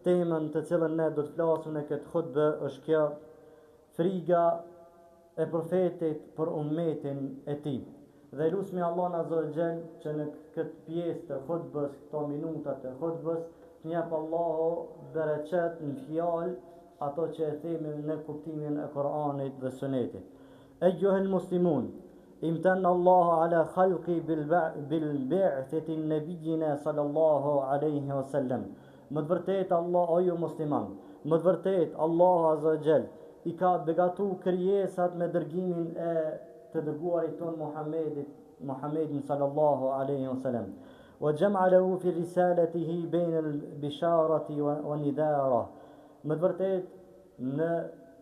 Temën të cilën ne do të flasim në këtë hutbë është kjo: friga e profetit për ummetin e tij. Dhe lusmi Allahun Azza wa Jall që në këtë pjesë të hutbës, këto minuta të hutbës, të jap Allahu bereqet në fjalë ato që e themi në kuptimin e Kur'anit dhe Sunetit. Eyyuhel muslimun, imtanna Allahu ala khalqi bil bi'thati nabiyina sallallahu alaihi wasallam. Më të vërtet Allah, o ju musliman, më të vërtet Allahu Azza wa Jall i ka begatu krijesat me dërgimin e të dërguarit ton Muhammedin sallallahu alaihi wasallam. Wa jama'a lahu fi risalatihi bayna al-bisharati wa nidara. Më të vërtet në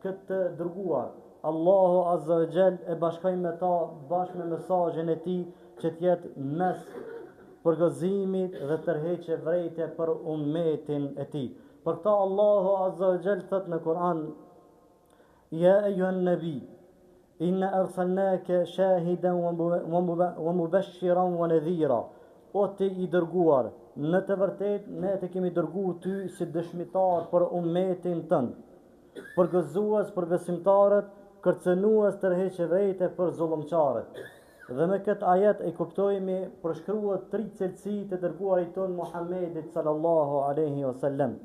këtë dërguar Allahu Azza wa Jall e bashkoi me ta bashkë me mesazhin e tij që të jetë mes përgëzimit dhe tërheqje vrejtje për ummetin e tij. Për këta Allahu Azza wa Jall thot në Kur'an: Ja eyyuhan nabi, inna arsalnaka shahidan wa mubashiran wa nadhira. O ti i dërguar, në të vërtet ne të kemi dërguar ty si dëshmitar për ummetin tënd, përgëzues për besimtarët, kërcënues tërheqje vrejtje për zullumçarët. Dhe me këtë ajet e kuptojmë përshkruhet 3 cilësi të dërguarit ton Muhammedit sallallahu alaihi wasallam.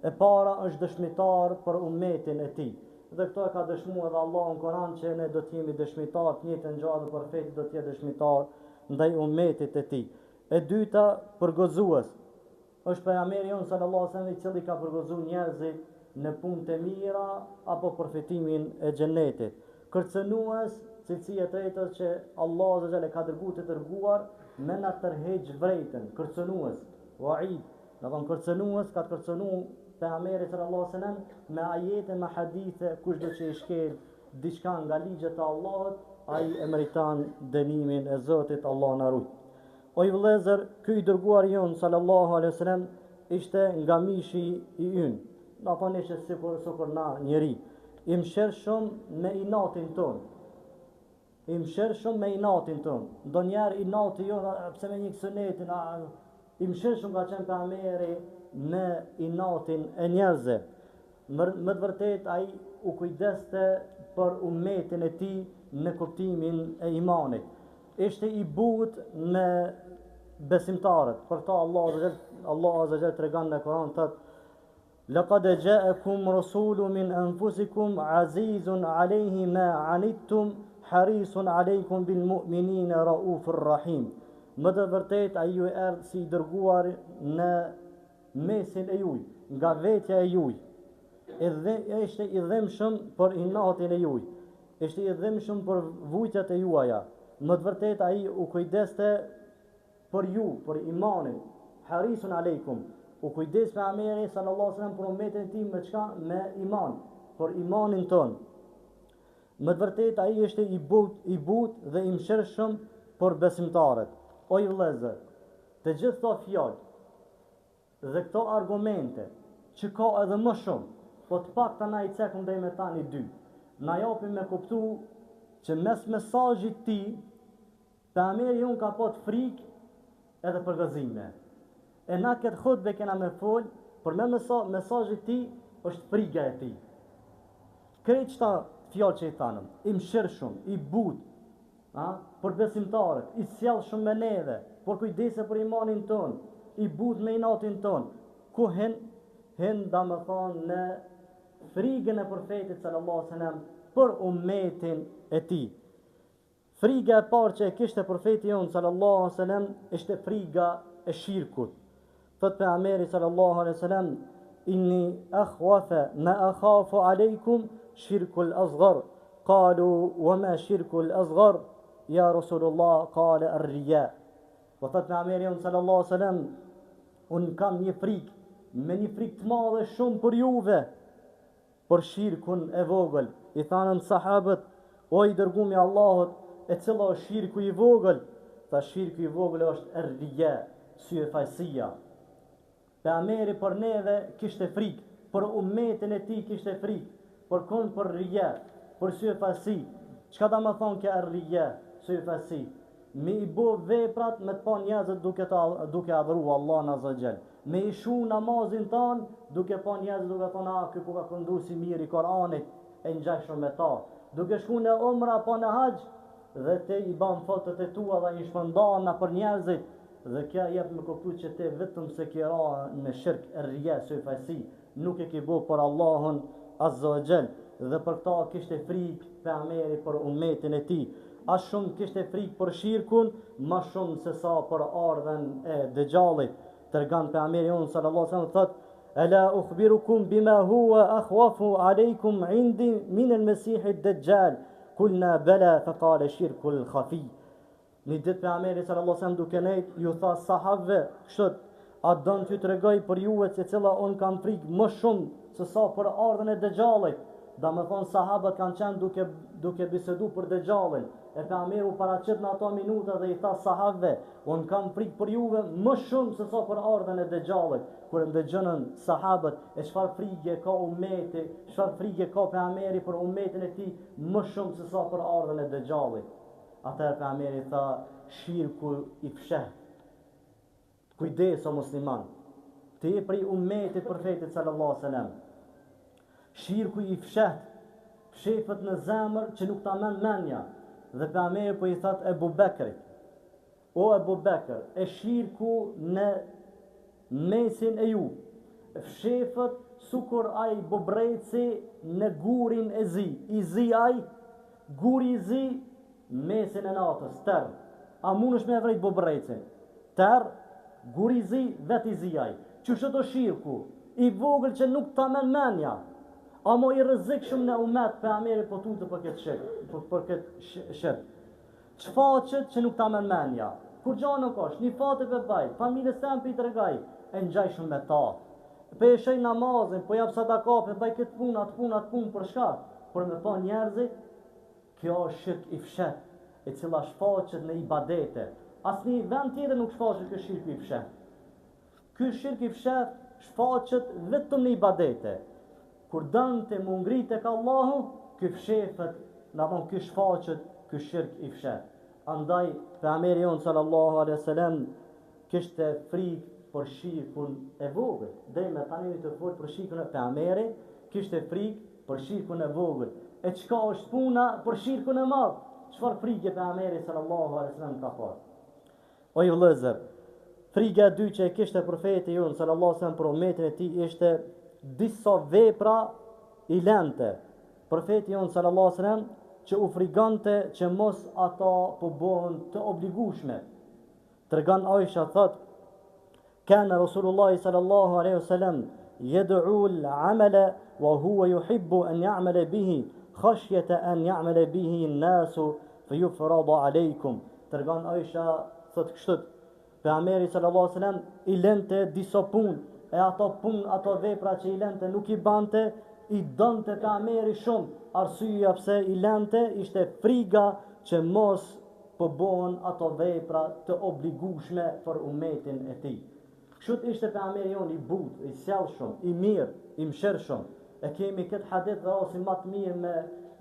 E para është dëshmitar për ummetin e tij. Dhe këto e ka dëshmuar edhe Allahu në Kur'an që ne do të jemi dëshmitar të njëjtën gjë dhe profeti do të jetë dëshmitar ndaj ummetit e tij. E dyta, përgëzues. Është pejgamberi jon sallallahu alaihi wasallam i cili ka përgëzuar njerëzit në punë të mira apo përfitimin e xhenetit. Kërcënues, cilësia e tretë që Allahu Azza wa Jalla ka dërguar të dërguar me na tërheq vrejtën, kërcënues, wa'id, do të thonë kërcënues, ka kërcënuar pejgamberi sallallahu alaihi wasallam me ajete, me hadithe, kushdo që i shkel diçka nga ligjet e Allahut, ai e meriton dënimin e Zotit, Allah na ruaj. O i vëllezër, ky i dërguar jon sallallahu alaihi wasallam ishte nga mishi i ynë. Do thonë që sikur na njeri, i mëshirshëm me inatin ton. I mëshirshëm me inatin ton. Ndonjëherë inati jon pse me një sunetin, i mëshirshëm ka qenë pejgamberi me inatin e njerëzve. Më të vërtet ai u kujdeste për ummetin e tij në kuptimin e imanit. Ishte i butë me besimtarët. Për ta Allah Azza wa Jalla tregon në Kur'an thotë: Laqad ja'akum rasulun min anfusikum azizun alayhi ma anittum harisun alaykum bil mu'minina raufur rahim. Më të vërtet ai ju erdhi si dërguar në mesin e juj, nga vetja e juj. Ishte i dhëmshëm për inatin e juj. Ishte i dhëmshëm për vujtjet e juaja. Më të vërtet ai u kujdeste për ju, për imanin. Harisun alaykum. U kujdes pejgamberi sallallahu alaihi wasallam për ummetin e tij me çka? Me iman, për imanin ton. Më të vërtet ai ishte i butë dhe i mëshirshëm për besimtarët. O ju vëllezër, të gjithë këto fjalë dhe këto argumente që ka edhe më shumë, po të paktën na i cekëm deri me tani 2. Na japin me kuptu që mes mesazhit të tij pejgamberi jon ka pas frikë edhe përgëzime. E na këtë hutbë kena me fol, për me mesazhit ti është friga e tij. Krejt qëta fjallë që i thanëm, i mëshirshëm, i butë, për besimtarët, i sjellshëm me neve, për kujdese për imanin ton, i butë me inatin ton, ku hen da me thonë në frigën e profetit sallallahu alaihi wasallam për ummetin e tij. Friga e parë që e kishte profeti jon sallallahu alaihi wasallam ishte friga e shirkut. Thot pejgamberi sallallahu alaihi wasallam: Inni akhwafa ma akhafu alaykum shirkul asghar. Qalu wa ma shirkul asghar ya Rasulullah? Qala ar-riya. Po thot pejgamberi sallallahu alaihi wasallam: un kam një frikë, me një frikë të madhe shumë për juve, për shirkun e vogël. I thanën sahabët: o i dërguari i Allahut, e cila është shirku i vogël? Tha shirku i vogël është ar-riya, syefajësia. Pejgamberi për neve kishte frikë, për ummetin e tij kishte frikë, për rija, për syefajësi. Çka do të thonë kjo rija, syefajësi? Me i bo veprat me të pa njerëzit duke adhuruar Allahun Azza wa Jall. me ishu namazin tanë, duke pa njerëz duke thonë, ky ku ka këndu si mirë i Koranit, e ngjashëm me ta. Duke shku në umra pa në haxh, dhe te i ban fotët e tua dhe i shpërndan për njerëzit, dhe kja jep me kuptu që te vetëm se kira në shirk e rje, së fajsi, nuk e ki bo për Allahun Azza wa Jall, dhe për këta kishte frikë pejgamberi për ummetin e tij. As shumë kishte frikë për shirkun, ma shumë se sa për ardhen e Dejjallit. Tregon pejgamberi on sallallahu alaihi wasallam thot: "Ala ukhbirukum bima huwa akhwafu alaykum indi min al-Masih ad-Dajjal." Kulna bala faqala shirku al-khafi. Një ditë pejgamberi sallallahu alaihi wasallam duke nejt ju tha sahabëve, kështu a don t'ju tregoj për juve se cila un kam frikë më shumë se sa për ardhen e Dejjallit. Da me thonë sahabët kanë qenë duke bisedu për Dejjallin. E pejgamberi u paraqit në ato minuta dhe i tha sahabëve, un kam frikë për juve më shumë se sa për ardhen e Dejjallit. Kur ndëgjonën sahabët e çfarë frikë ka ummeti, çfarë frikë ka pejgamberi për ummetin e tij më shumë se sa për ardhen e Dejjallit. Atëherë pejgamberi tha, shirku i fsheh. Kujdes o musliman, ti je prej ummetit profetit sallallahu alaihi wasallam. Shirku i fshefët në zemër që nuk ta menja. Dhe pejgamberi po i thot Ebu Bekrit, o Ebu Bekr, e shirku në mesin e ju, fshefët sukur ai bobrejci në gurin e zi, i zi ai, guri i zi, mesin e natës, tërë. A mund është me vrejt bobrejcin? Tërë, guri i zi, vet i zi ai. Qështë të shirku, i vogël që nuk ta menja, amo i rrezikshëm në umet pejgamberi po tutë për këtë shirk. Çfaqet që nuk ta menja. Kur gja nuk është, një fatë për baj, familjes tem për i tregaj, e ngjajshëm me ta. Për e shej namazin, po jap sadaka, për baj këtë punë, atë punë, për shka? Por me pa njerëzit, kjo është shirk i fshet, e cila shfaqet në ibadete. Asnjë vend tjetër nuk shfaqet ky shirk i fshet. Ky shirk i fshet shfaqet vetëm në ibadete. Kur dënte më ngrit tek Allahu, ky fshefet, na von ky shfaqet, ky shirk i fshet. Andaj pejgamberi jon sallallahu alaihi wasallam kishte frikë për shirkun e vogël. Dhe me tani të fol për shirkun e pejgamberit, kishte frikë për shirkun e vogël. E çka është puna për shirkun e madh? Çfarë frikë pejgamberi sallallahu alaihi wasallam ka pas? O ju vëllezër, frika e dytë që e kishte profeti jon sallallahu alaihi wasallam për ummetin e tij ishte disa vepra i lente. Profeti jon sallallahu alaihi wasallam që u frigante që mos ata po bëhen të obligueshme. Tregon Aisha thot, kana Rasulullah sallallahu alaihi wasallam yad'u al-amala wa huwa yuhibbu an ya'mala bihi khashyata an ya'mala bihi an-nas fayufrada alaykum. Tregon Aisha thot kështu, pejgamberi sallallahu alaihi wasallam i lente disa punë, e ato vepra që i lente nuk i bante, i donte pejgamberi shumë. Arsyeja pse i lente ishte friga që mos po bëhen ato vepra të obligueshme për ummetin e tij. Kështu ishte pejgamberi jon i butë, i sjellshëm, i mirë, i mëshirshëm. E kemi këtë hadith dhe ose më të mirë me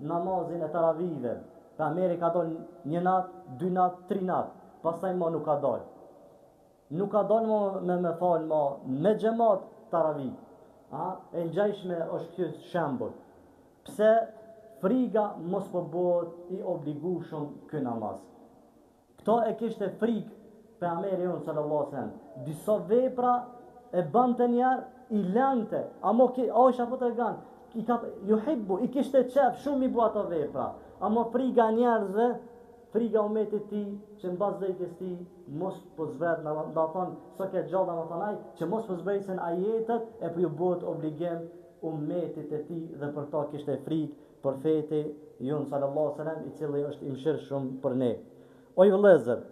namazin e taravive. Pejgamberi ka dalë një natë, 2 natë, 3 natë, pastaj më nuk ka dalë. Nuk ka dalë me fal me xhamat taravih. E ngjashme është ky shembull. Pse friga mos po bëhet i obligueshëm ky namaz. Kto e kishte frikë pejgamberi jon sallallahu alaihi wasallam. Disa vepra e bante njerë, i lente, amo Aisha po tregon, i kishte qef shumë i bu ato vepra, amo friga njerëzve, friga ummetit ti, që në bazë dhejkës ti, mos po zbret, da thonë, së ke gjallë më thonaj, që mos po zbretsen ajetet, e për ju bëhet obligim ummetit e ti, dhe për ta kishte frikë profeti jon sallallahu alaihi wasallam, i cili është i mëshirshëm për ne. O ju vëllezër,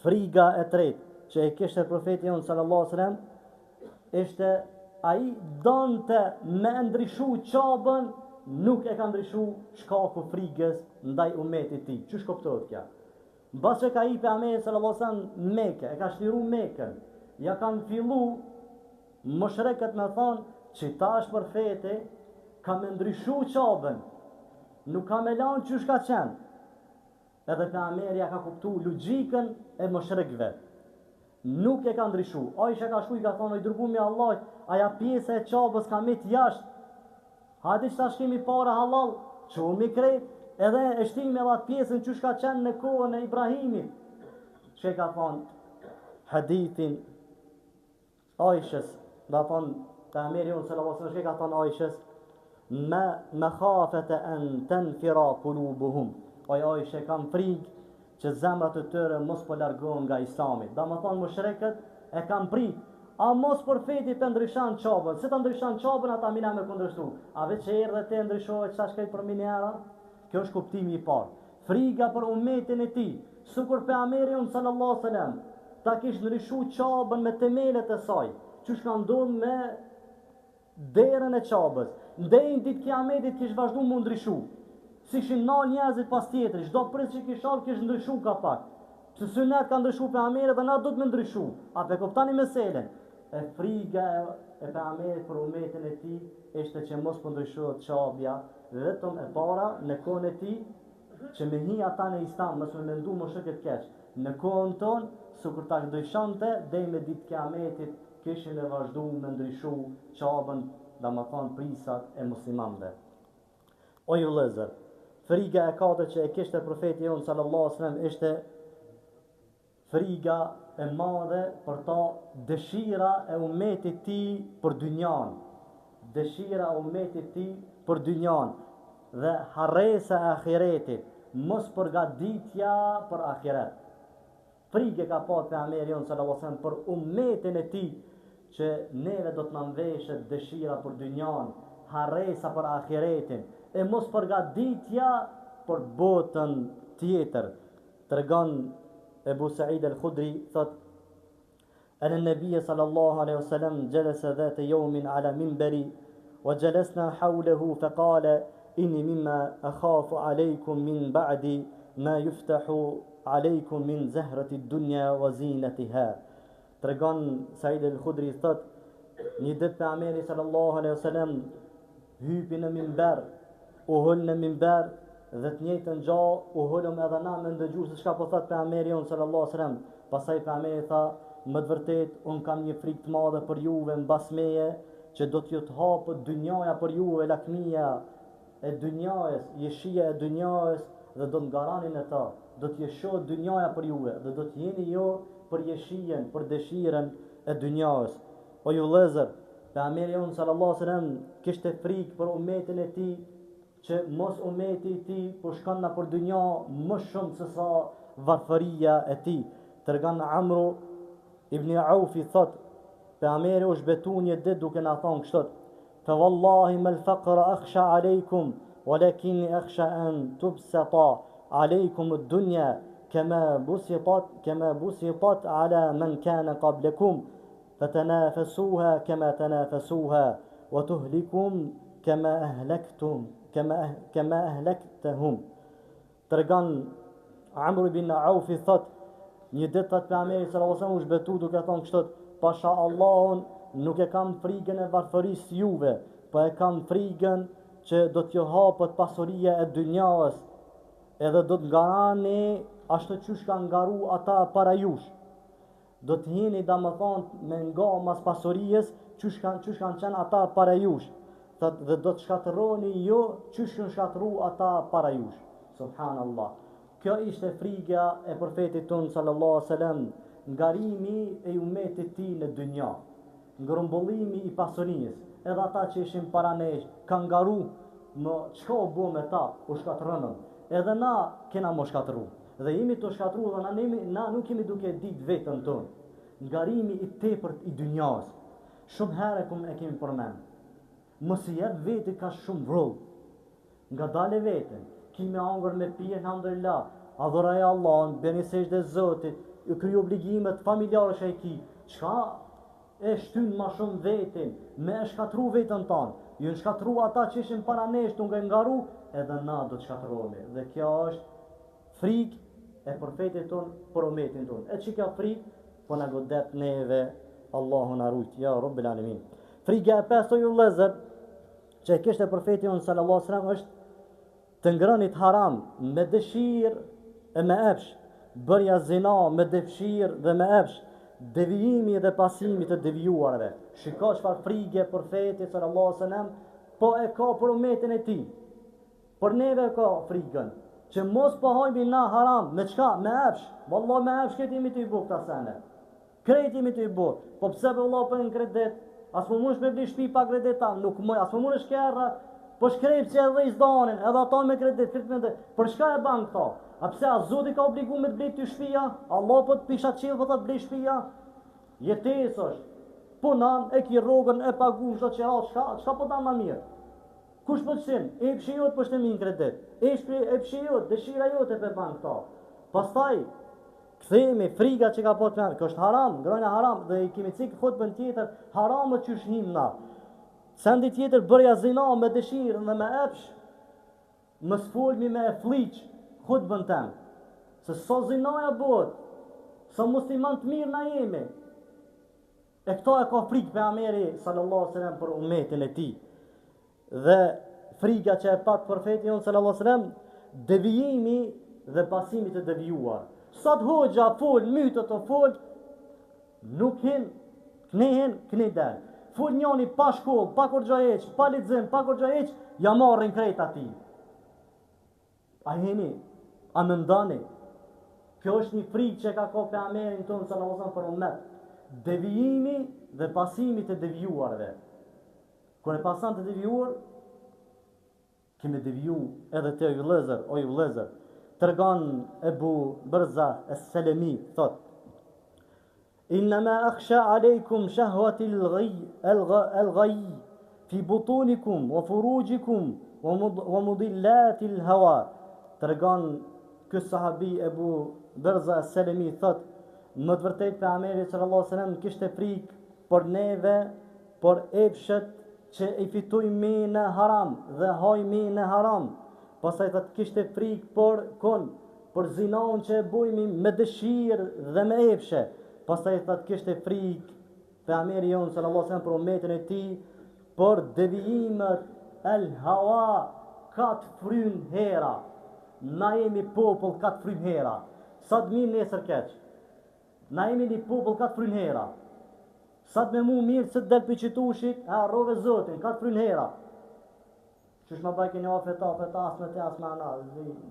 friga e tretë që e kishte profeti jon sallallahu alaihi wasallam, ishte ai donte me ndryshu qabën, nuk e ka ndryshu shkaku frigës ndaj ummetit ti. Çu shkoptohet kja? Mbas që ka i pejgamberi sallallahu alaihi wasallam Mekë, e ka shliru Mekën, ja kanë fillu moshrekët me thonë që tash profeti ka me ndryshu qabën, nuk ka me lanë që shka qenë. Edhe pejgamberi ja ka kuptu logjikën e moshrekëve. Nuk e ka ndryshu. Aisha ka shku i ka thonë, i dërgumi Allah, aja pjesë e qabës ka met jashtë. Hadi që ta shkemi para halal, që mi krejt, edhe e shtimi edhe atë pjesën që shka qenë në kohën e Ibrahimit. Që ka thonë, hadithin Aishës, da thonë, të emeri unë sallallahu alaihi wasallam, që ka thonë Aishës, me khafete en ten fira kulubuhum. Aisha kam frikë që zemrat e tëre mos po largohen nga Islami. Da më thonë mushrikët e kam prit, a mos për feti për ndryshan qabën. Se të ndryshan qabën, ata mina me kundrështu. A veç që erë dhe te ndryshohet që shkejt për minjera? Kjo është kuptimi i parë. Friga për umetin e ti, sukur për Ameri unë sallallahu sallam, ta kish ndryshu qabën me temelet e saj, që shka ndonë me derën e qabës. Ndejnë ditë kiametit kish vazhdu mu ndryshu. Si kishin nal njerëzit pas tjetëri, çdo prit që kish ardhur kish ndryshu ka pak. Pse sunet ka ndryshu pejgamberi dhe na do të më ndryshu. A pe kuptoni meselen? E friga e pejgamberit për umetin e tij ishte që mos po ndryshohet çabja, vetëm e para në kohën e tij që me hi ata në Islam, mos më mendu më shëket keq. Në kohën tonë, sukur ta ndryshonte, deri me ditë kiametit kishin e vazhdu me ndryshu çabën, domethënë prisat e muslimanëve. O ju vëllezër, friga e katërt që e kishte profeti jon sallallahu alaihi wasallam ishte friga e madhe për ta dëshira e umetit tij për dynjan. Dëshira e umetit tij për dynjan dhe harresa e ahiretit, mos përgatitja për ahiret. Frige ka pa pejgamberi jon sallallahu alaihi wasallam për umetin e tij që neve do të na mbeshet dëshira për dynjan, harresa për ahiretin, e mos përgatitja për botën tjetër. Tregon Ebu Sa'id al-Khudri thot: "Ana an-nabiy sallallahu alaihi wasallam jalasa dhata yawmin ala minbari wa jalasna hawlahu fa qala inni mimma akhafu alaykum min ba'di ma yuftahu alaykum min zahrati ad-dunya wa zinatiha." Tregon Sa'id al-Khudri thot: një ditë pejgamberi sallallahu alaihi wasallam hypi në minber, u hol në minber dhe të njëjtën gjë u holëm edhe na me ndëgju se çka po thot pejgamberi jon sallallahu alaihi wasallam. Pastaj pejgamberi tha: "Më të vërtet un kam një frikë të madhe për juve mbas meje, që do t'ju të hapët dynjaja për juve, lakmia e dynjajës, jeshia e dynjajës dhe do të ngaranin e ta, do t'ju shoh dynjaja për juve dhe do t'jeni jo për jeshien, për dëshiren e dynjajës." O ju vëllezër, pejgamberi jon sallallahu alaihi wasallam kishte frikë për umetin e tij, që mos umeti i tij po shkon na për dynja më shumë se sa varfëria e tij. Tregon Amru ibn Auf thot: pejgamberi u zhbetu një ditë duke na thonë kështu: "Fa wallahi mal faqra akhsha alaykum, walakin akhsha an tubsata alaykum ad-dunya kama busitat ala man kana qablakum, fatanafasuha kama tanafasuha wa tuhlikum kama ahlaktahum." Tregon Amr ibn Auf thot: një ditë thot pejgamberi sallallahu alaihi wasallam u zhbetu duke thonë kështu: "Pasha Allahun, nuk e kam frikën e varfërisë juve, po e kam frikën që do t'ju hapet pasuria e dynjas, edhe do të ngarani ashtu siç kanë ngaru ata para jush. Do të jeni domethënë me nga mas pasurisë çish kanë qenë ata para jush. Dhe do të shkatërroni jo çish kanë shkatërru ata para jush." Subhanallah. Kjo ishte friga e profetit ton sallallahu alaihi wasallam, ngarimi e umetit tij në dynja, ngrumbullimi i pasurisë. Edhe ata që ishin para nesh kanë ngaru, më çka u bë me ta, u shkatërrën. Edhe na kena më shkatërru. Dhe jemi të shkatërru dhe na nuk kemi duke ditë vetën tonë. Ngarimi i tepërt i dynjas. Shumë herë e kemi përmend. Mos i jep vetë ka shumë vrull. Nga dale vetën, kemi hangër me pije, alhamdulillah, adhuroj Allahun, bëni sejdë Zotit, ju krij obligimet familjare që ai ki. Çka e shtyn më shumë vetën, me e shkatru vetën tonë. Ju shkatru ata që ishin para nesh të ngaru, edhe na do të shkatërrohemi. Dhe kjo është frikë e profetit ton për umetin ton. E që kjo frikë po na godet neve, Allahu na rujt, ja Rabbil Alamin. Frika e pesë ju vëllezër që e kishte profeti jon sallallahu alaihi wasallam është të ngrënit haram me dëshirë e me epsh, bërja zina me dëshirë dhe me epsh, devijimi dhe pasimi të devijuarve. Shiko çfarë frikë profeti sallallahu alaihi wasallam po e ka për umetin e tij. Por neve ka frikën që mos po hajmi na haram, me çka? Me efsh. Vallahi me efsh këtë jemi të i bu këta sene. Krejt jemi të i bu. Po pse për Allah për në kredit? As më mundesh me bli shtëpi pa kredita, nuk më, as më mundesh kërra, po shkrejp që edhe i zdanin, edhe ata me kredit, për shka e ban këta? A pse a Zoti ka obligu me të bli ty shtëpia? Allah po të pisha qilë po të bli shtëpia? Jetes është. Punan, e ki rogën, e pagun, shdo qera, çka po ta ma mirë? Kush po të sim? E pëshe jot për shtemi në kredit. E pëshe jot, dëshira jot e për ban këta. Pastaj, kthehemi friga që ka po të mërë, kë është haram, ngrojnë haram, dhe i kemi cikë khutbën tjetër, haramët që shhim na. Sendi tjetër bërja zina me dëshirë dhe me epsh, më sfolmi me e fliq khutbën tem. Se so zinaja bëhet, so musliman të mirë na jemi. E këto e ka frikë pejgamberi sallallahu alaihi wasallam për umetin e tij. Dhe frika që e pat profeti jon sallallahu alaihi wasallam, devijimi dhe pasimi të devijuar. Sot hoxha fol, mytët o fol, nuk hin, knehen, knedel. Fol njani pa shkollë, pa kur gja eq, pa lexim, pa kur gja eq, ja marrin krejt ati. A jeni, a më ndani? Kjo është një frikë që ka ka pejgamberin tonë sallallahu alaihi wasallam për ummet. Devijimi dhe pasimi të devijuarve. Kur e pasan të devijuar, kemi deviju edhe te ju vëllezër, o ju vëllezër. Tregon Ebu Barza es-Selemi, thot: Innama akhsha alaykum shahwati al-ghayy fi butunikum wa furujikum wa mudillati al-hawa. Tregon ky sahabi Ebu Barza es-Selemi, thot: më të vërtet pejgamberi sallallahu alaihi wasallam kishte frikë për neve, për epshet që i fitujmë në haram dhe hajmi në haram. Pastaj thot kishte frikë për zinon që e bujmi me dëshirë dhe me epshe. Pastaj thot kishte frikë pejgamberi jon sallallahu alaihi wasallam për umetin e tij për devijimet el hawa, kat fryn hera. Na jemi popull kat fryn hera. Sa të mirë nesër keq. Na jemi një popull kat fryn hera. Sa të me mu mirë se të del për qitushit, rove zotin, ka të fryn hera. Qësh më bajke një afeta, asme te asme ana,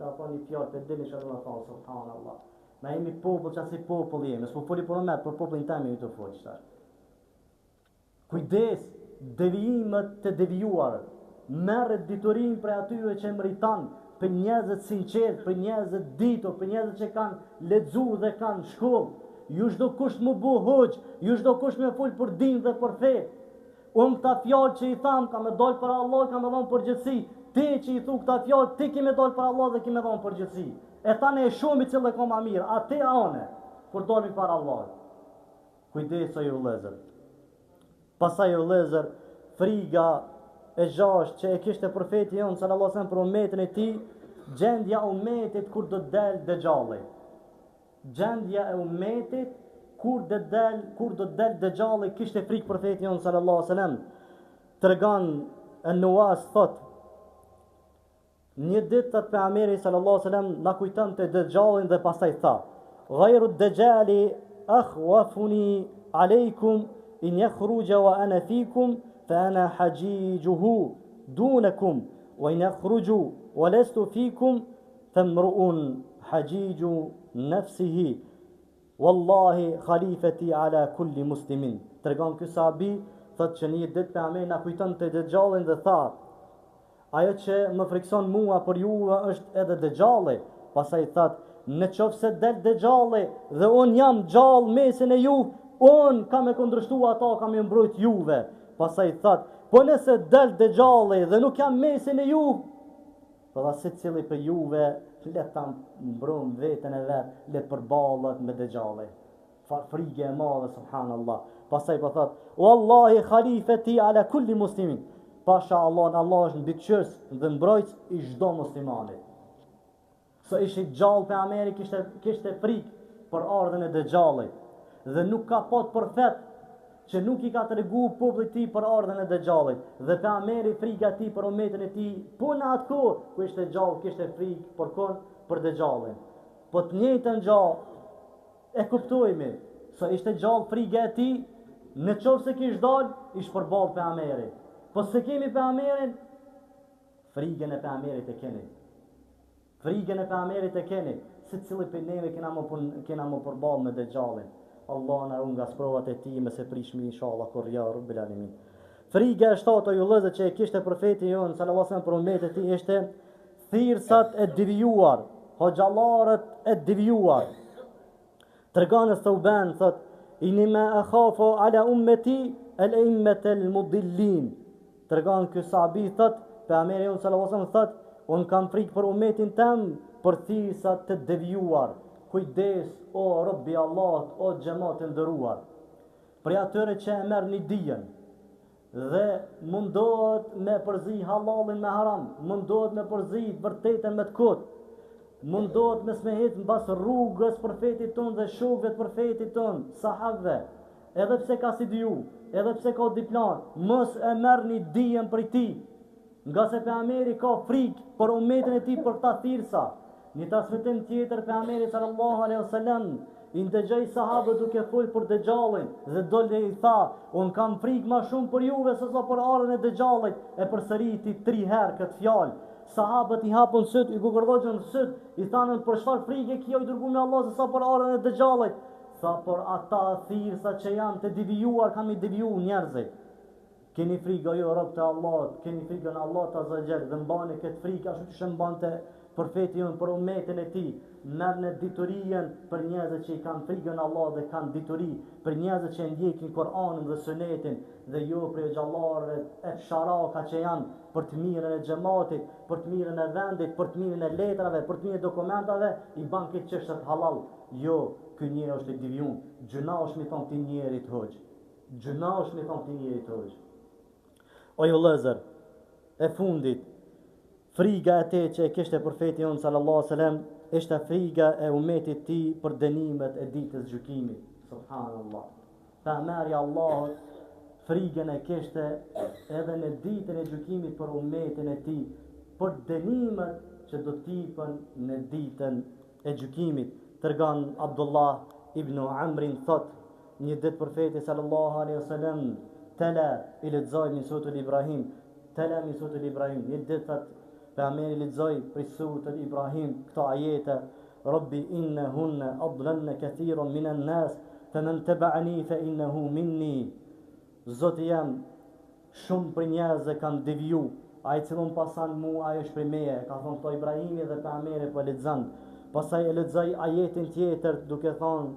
da po një fjallë për dini shërë në thonë, subhanallah. Na jemi popull që asi popull jemi, s'po foli për omet, për popullin temi ju të folë qëtar. Kujdes, devijimet të devijuar, merret diturin për atyre që meritan, për njerëzit sinqert, për njerëzit ditur, për njerëzit që kanë lexu dhe kanë shkollë. Ju çdo kush më bu hoxh, ju çdo kush më fol për din dhe për fe. Unë këta fjalë që i tham, ka me dal për Allah, ka me dhon përgjithësi. Ti që i thu këta fjalë, ti ke me dal për Allah dhe ke me dhon përgjithësi. E tani e shumë i cili ka më mirë, a ti a one, kur dalin për Allah. Kujdes o ju vëllezër. Pastaj ju vëllezër, friga e gjashtë që e kishte profeti jon sallallahu alaihi wasallam për umetin e tij, gjendja e umetit kur do të del Dejjalli. Gjendja e umetit kur do të del Dejjalli, kishte frikë profeti jon sallallahu alaihi wasallam. Tregon An-Nuwas, thot: një ditë të pejgamberi sallallahu alaihi wasallam na kujtonte Dejjallin dhe pastaj tha: "Ghayru ad-Dajjali akhwafuni alaykum in yakhruja wa ana fikum fa ana hajijuhu dunakum wa in yakhruju wa lastu fikum famru'un hajiju nafsihi wallahi khalifati ala kulli muslimin." Tregon ky sahabi, thot që një ditë pejgamberi na kujtonte Dejjallin dhe tha: ajo që më frikson mua për juve është edhe Dejjalli. Pastaj thot: në qoftë se del Dejjalli dhe un jam gjallë mesin e ju, un kam e kundërshtu ata, kam e mbrojt juve. Pastaj thot: po nëse del Dejjalli dhe nuk jam mesin e ju, po se cili për juve le ta mbrojmë veten e vet, le përballet me Dejjalli. Frikë e madhe, subhanallah. Pastaj po thot: wallahi khalifati ala kulli muslimin. Pasha Allah, Allah është mbikëqyrës dhe mbrojtës i çdo muslimani. So ishi gjallë pejgamberi kishte frikë për ardhen e Dejjallit dhe nuk ka pat profet që nuk i ka tregu popullit tij për ardhen e Dejjallit. Dhe pejgamberi frika e tij për umetin e tij, po në atë kohë ku ishte gjallë kishte frikë për kon për Dejjallin. Po të njëjtën gjallë e kuptojmë sa ishte gjallë friga e tij, në qoftë se kish dal, ish përballë pejgamberit. Po se kemi pejgamberin, frigën e pejgamberit e keni. Frigën e pejgamberit e keni. Se cili për neve kena më përballë me Dejjalin. Allah na ruan nga sprovat e tij me se prishmi inshallah kur ja Rabbil Alamin. Friga e shtatë ju vëllezër që e kishte profeti jon sallallahu alaihi wasallam për ummetin e tij ishte thirrsat e devijuar, hoxhallarët e devijuar. Tregon Thauban thot inma akhafu ala ummati al-a'immat al-mudillin. Tregon ky sahabi thot pejgamberi jon sallallahu alaihi wasallam thot un kam frikë për ummetin tim për thirrsat të devijuar. Kujdes o Rabbi Allah, o xhamat e nderuar. Për atyre që e merr një dijen dhe mundohet me përzi halalin me haram, mundohet me përzi vërtetën me të kot, mundohet me smehet mbas rrugës profetit ton dhe shokëve të profetit ton, sahabëve, edhe pse ka si diju, edhe pse ka diplom, mos e merr një dijen për ti, nga se pejgamberi ka frikë për ummetin e tij për ta thirrsa. Një transmetim tjetër pejgamberi sallallahu alaihi wasallam i ndëgjoi sahabët duke folur për Dejjalin dhe dole i tha, un kam frikë më shumë për juve se sa për arën e Dejjallit, e përsëriti 3 herë këtë fjalë. Sahabët i hapën syt, i gugërdhogjën syt, i thanën për çfarë frikë kjo i dërguar me Allah se sa për arën e Dejjallit. Sa për ata thirrsa që janë të devijuar, kanë i devijuar njerëzit. Keni frikë jo rob të Allahut, keni frikën e Allahut azza xal dhe mbani këtë frikë ashtu siç mbante profeti jon për ummetin e tij. Merrni diturinë për njerëzit që i kanë frikën e Allahut dhe kanë dituri, për njerëzit që ndjekin Kur'anin dhe Sunetin dhe jo për xhallarëve e fsharaka që janë për të mirën e xhamatit, për të mirën e vendit, për të mirën e letrave, për të mirën e dokumentave, i ban këtë çështët halal. Jo, ky njeri është i devijum. Gjunash mi thon ti njerit hoxh. Gjunash mi thon ti njerit hoxh. O ju vëllezër, e fundit, friga e te që e kishte profeti jon sallallahu alaihi wasallam ishte friga e ummetit tij për dënimet e ditës gjykimit. Subhanallah. Pejgamberi Allahut frigën e kishte edhe në ditën e gjykimit për ummetin e tij, për dënimet që do t'ipen në ditën e gjykimit. Tregon Abdullah ibn Amrin thot, një ditë profeti sallallahu alaihi wasallam tala i lexoi min suratul Ibrahim, tala min suratul Ibrahim, një ditë thot pejgamberi lexoi prej suratul Ibrahim këto ajete, Rabbi innahunna adlalna kathiran minan nas faman taba'ani fa innahu minni. Zoti jam, shumë për njerëz kanë deviju, ai cilon pasan mua ai është prej meje, ka thonë to Ibrahimi dhe pejgamberi po lexon. Pastaj e lexoi ajetin tjetër duke thonë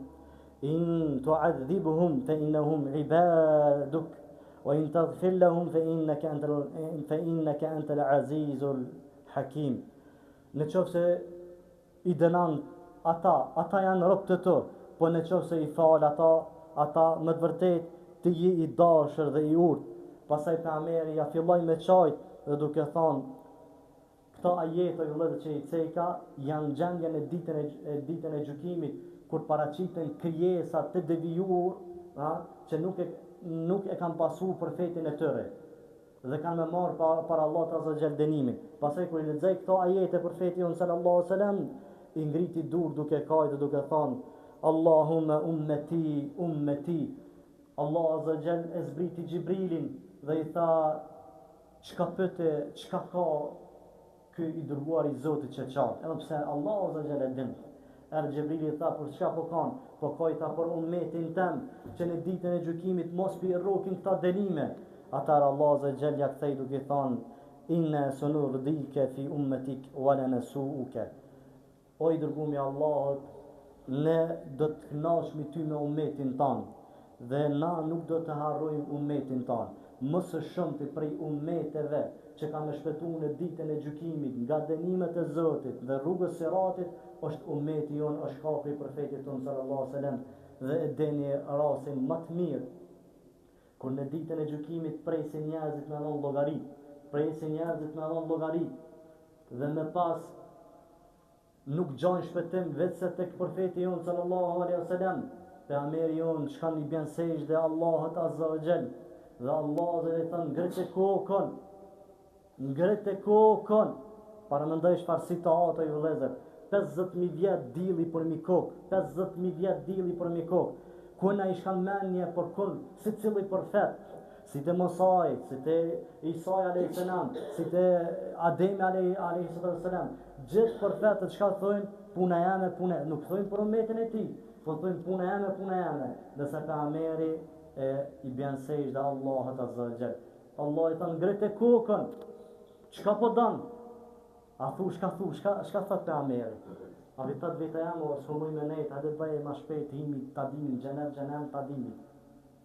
in tu'adhibhum fa innahum ibaduk wa in taghfir lahum fa innaka antal azizul hakim. Në qoftë se i dënon ata janë rob të tu, po në qoftë se i fal ata më të vërtet ti je i dashur dhe i urtë. Pastaj pejgamberi ja filloi me çajt dhe duke thonë këto ajete vëllezër që i ceka janë gjendja në ditën e gjykimit kur paraqiten krijesa të devijuar, që nuk e kanë pasur profetin e tyre dhe kanë me marrë para Allahut azza xal dënimin. Pastaj kur i lexoi këto ajete profeti jon sallallahu alaihi wasallam i ngriti dur duke kajtë duke thonë Allahumma ummati ummati. Allah azza xal e zbriti Xhibrilin dhe i tha çka ka ky i dërguar i Zotit që qatë, edhe pse Allah azza xal e din. Xhibrili tha për çka po kanë, po kajta për ummetin tem që në ditën e gjykimit mos pi rrokin këta dënime. Atar Allah azza xal ja kthei duke thonë inna sunurdika fi ummatik wa la nasuuka. O i dërguari i Allahut, ne do të kënaqemi ty me ummetin tan dhe na nuk do të harrojmë ummetin tan. Më së shumti prej ummeteve që kanë shpëtuar në ditën e gjykimit nga dënimet e Zotit dhe rrugës së Siratit është ummeti jon, është shkapi i profetit ton sallallahu alaihi wasallam dhe e deni rastin më të mirë kur në ditën e gjykimit presin njerëzit me dhon llogari, dhe më pas nuk gjojnë shpëtim vetëse tek profeti jon sallallahu alaihi wasallam. Pejgamberi jon shkon i bën sejdë Allahut azza wa xal dhe Allah dhe i thënë ngrete kokën, para mendoj çfarë situata ju vëllezër, 50.000 vjet dilli për mi kokë, 50.000 vjet dilli për mi kokë. Kuna i shkan menje për kun, si cili profet, si të Mosaj, si të Isaj a.s., si të Ademi a.s., gjithë profetët çka thojnë, puna jame, nuk thojnë për ummetin e tij, po thojnë puna jame, nëse pejgamberi i bën sejdë Allahut azza wa jall. Allah i thon ngrit e kokën. Çka po don? A shka thot pejgamberi? A vi thot vetë jam o shkoj me nejt, a dhe bëj ma shpejt himi ta dini xhenet ta dini.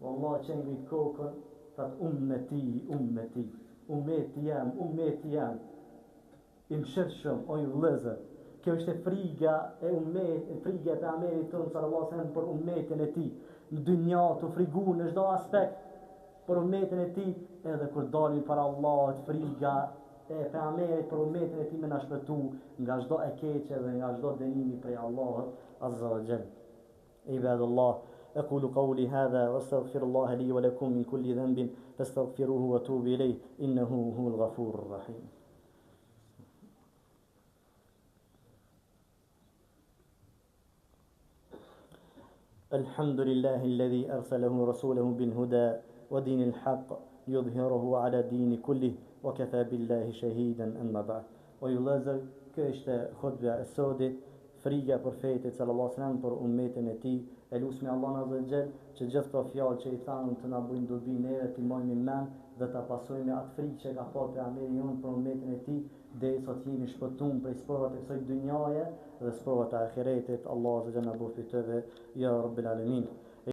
Wallahi që ngrit kokën, thot ummeti jam. Im shërshëm, o ju vëllezër. Kjo është friga e pejgamberit tonë sallallahu alaihi wasallam për ummetin e tij. Në dynja të frigu në çdo aspekt për ummetin e tij, edhe kur dalin para Allahut, friga e pejgamberit për ummetin e tij më na shpëtu nga çdo e keqe dhe nga çdo dënimi prej Allahut azza wa jall. Ibadallah, أقول قولي هذا وأستغفر الله لي ولكم من كل ذنب فاستغفروه وتوبوا إليه إنه هو الغفور الرحيم. الحمد لله الذي أرسله رسوله بالهدى ودين الحق ليظهره على دين كله وكفى بالله شهيدا أما بعد. ويلازم كشت خطبة السودة friga për profetit sallallahu alaihi wasallam për ummetin e tij. E lutem Allahun azza wa jall që gjithë këto fjalë që i thanë të na bëjnë dobi neve të mojmë mend dhe ta pasojmë atë frikë që ka pasur pejgamberi jon për ummetin e tij derisa të jemi shpëtuar prej sprovat e kësaj dynjaje dhe sprovat e ahiretit. Allahu azza wa jalla na bëfitove ya rabbil alamin.